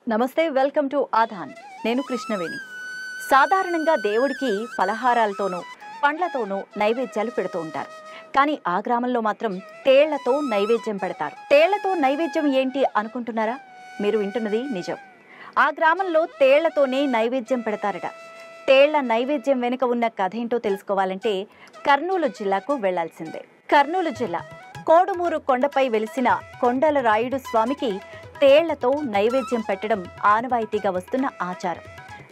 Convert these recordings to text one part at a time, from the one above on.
నమస్తే, welcome to ఆధాన్. నేను కృష్ణవేణి. సాధారణంగా దేవుడికి ఫలహారాలతోనూ పండ్లతోనూ నైవేద్యాలు పెడుతూ ఉంటారు. కానీ ఆ గ్రామంలో మాత్రం తేళ్లతో నైవేద్యం పెడతారు. తేళ్లతో నైవేద్యం ఏంటి అనుకుంటున్నారా? మీరు వింటున్నది నిజం. ఆ గ్రామంలో తేళ్లతోనే నైవేద్యం పెడతారట. తేళ్ల నైవేద్యం వెనుక ఉన్న కథ ఏంటో తెలుసుకోవాలంటే కర్నూలు జిల్లాకు వెళ్లాల్సిందే. కర్నూలు జిల్లా కోడుమూరు కొండపై వెలిసిన కొండలరాయుడు స్వామికి తేళ్లతో నైవేద్యం పెట్టడం ఆనవాయితీగా వస్తున్న ఆచారం.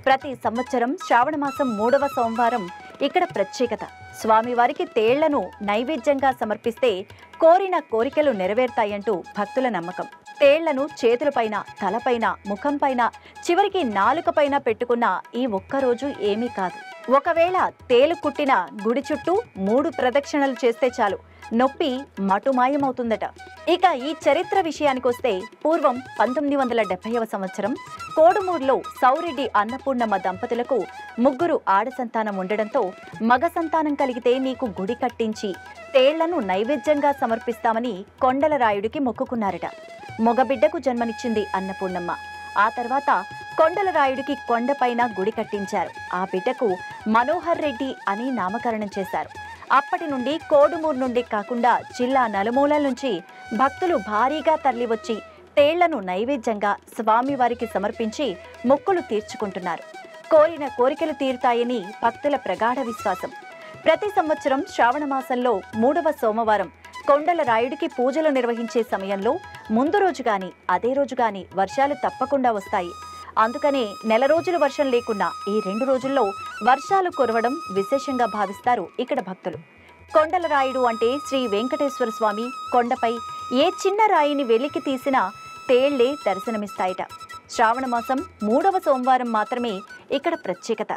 ప్రతి సంవత్సరం శ్రావణమాసం 3వ సోమవారం ఇక్కడ ప్రత్యేకత. స్వామివారికి తేళ్లను నైవేద్యంగా సమర్పిస్తే కోరిన కోరికలు నెరవేరుతాయంటూ భక్తుల నమ్మకం. తేళ్లను చేతులపైన, తలపైన, ముఖంపైన, చివరికి నాలుకపైన పెట్టుకున్న ఈ ఒక్కరోజు ఏమీ కాదు. ఒకవేళ తేలు కుట్టిన గుడి చుట్టూ 3 ప్రదక్షిణలు చేస్తే చాలు, నొప్పి మటుమాయమవుతుందట. ఇక ఈ చరిత్ర విషయానికొస్తే పూర్వం 1970వ సంవత్సరం కోడుమూరులో సౌరెడ్డి అన్నపూర్ణమ్మ దంపతులకు 3 ఆడ సంతానం ఉండడంతో మగ సంతానం కలిగితే నీకు గుడి కట్టించి తేళ్లను నైవేద్యంగా సమర్పిస్తామని కొండలరాయుడికి మొక్కుకున్నారట. మగబిడ్డకు జన్మనిచ్చింది అన్నపూర్ణమ్మ. ఆ తర్వాత కొండలరాయుడికి కొండపైన గుడి కట్టించారు. ఆ బిడ్డకు మనోహర్ రెడ్డి అని నామకరణం చేశారు. అప్పటి నుండి కోడుమూరు నుండి కాకుండా జిల్లా నలుమూలల నుంచి భక్తులు భారీగా తరలివచ్చి తేళ్లను నైవేద్యంగా స్వామివారికి సమర్పించి మొక్కులు తీర్చుకుంటున్నారు. కోరిన కోరికలు తీరుతాయని భక్తుల ప్రగాఢ విశ్వాసం. ప్రతి సంవత్సరం శ్రావణ మాసంలో 3వ సోమవారం కొండలరాయుడికి పూజలు నిర్వహించే సమయంలో ముందు రోజు గాని అదే రోజు గాని వర్షాలు తప్పకుండా వస్తాయి. అందుకనే నెల రోజులు వర్షం లేకున్నా ఈ 2 రోజుల్లో వర్షాలు కురవడం విశేషంగా భావిస్తారు ఇక్కడ భక్తులు. కొండలరాయుడు అంటే శ్రీ వెంకటేశ్వర స్వామి. కొండపై ఏ చిన్న రాయిని వెలికి తీసినా తేళ్లే దర్శనమిస్తాయట. శ్రావణ మాసం 3వ సోమవారం మాత్రమే ఇక్కడ ప్రత్యేకత.